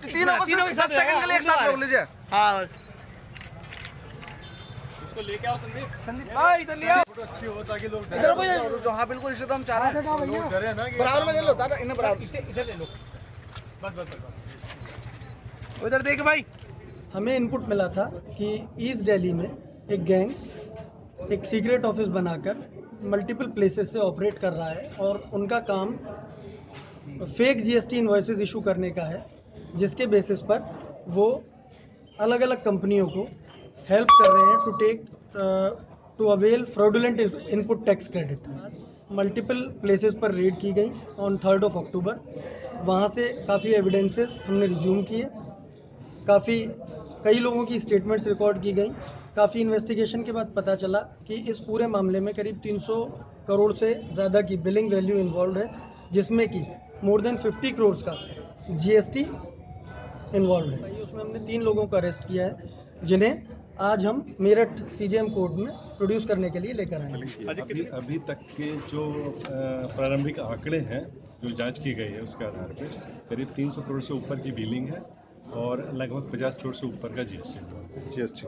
तीनों को 10 सेकंड के लिए एक साथ रोक लीजिए। हाँ उसको लेके आओ संदीप भाई, इधर ले आओ। अच्छी हो ताकि लोग इधर कोई जो, हाँ बिल्कुल, इसे तो हम चाह रहे हैं डरे ना कि बराबर में ले लो दादा, इन्हें बराबर इधर ले लो। बस उधर देख भाई। हमें इनपुट मिला था कि ईस्ट दिल्ली में एक गैंग एक सीक्रेट ऑफिस बनाकर मल्टीपल प्लेसेस से ऑपरेट कर रहा है और उनका काम फेक जीएसटी इनवॉइसेस इशू करने का है, जिसके बेसिस पर वो अलग अलग कंपनियों को हेल्प कर रहे हैं to avail fraudulent input tax credit. Multiple places पर रेड की गई ऑन 3 अक्टूबर। वहाँ से काफ़ी एविडेंसेस हमने रिज्यूम किए, कई लोगों की स्टेटमेंट्स रिकॉर्ड की गई। काफ़ी इन्वेस्टिगेशन के बाद पता चला कि इस पूरे मामले में करीब 300 करोड़ से ज़्यादा की बिलिंग वैल्यू इन्वॉल्व है, जिसमें कि मोर देन 50 करोड़ का जीएसटी इन्वॉल्व है। उसमें हमने 3 लोगों को अरेस्ट किया है, जिन्हें आज हम मेरठ सीजेएम कोर्ट में प्रोड्यूस करने के लिए लेकर आए हैं। अभी तक के जो प्रारंभिक आंकड़े हैं जो जांच की गई है उसके आधार पर करीब 300 करोड़ से ऊपर की बिलिंग है और लगभग 50 करोड़ से ऊपर का जीएसटी।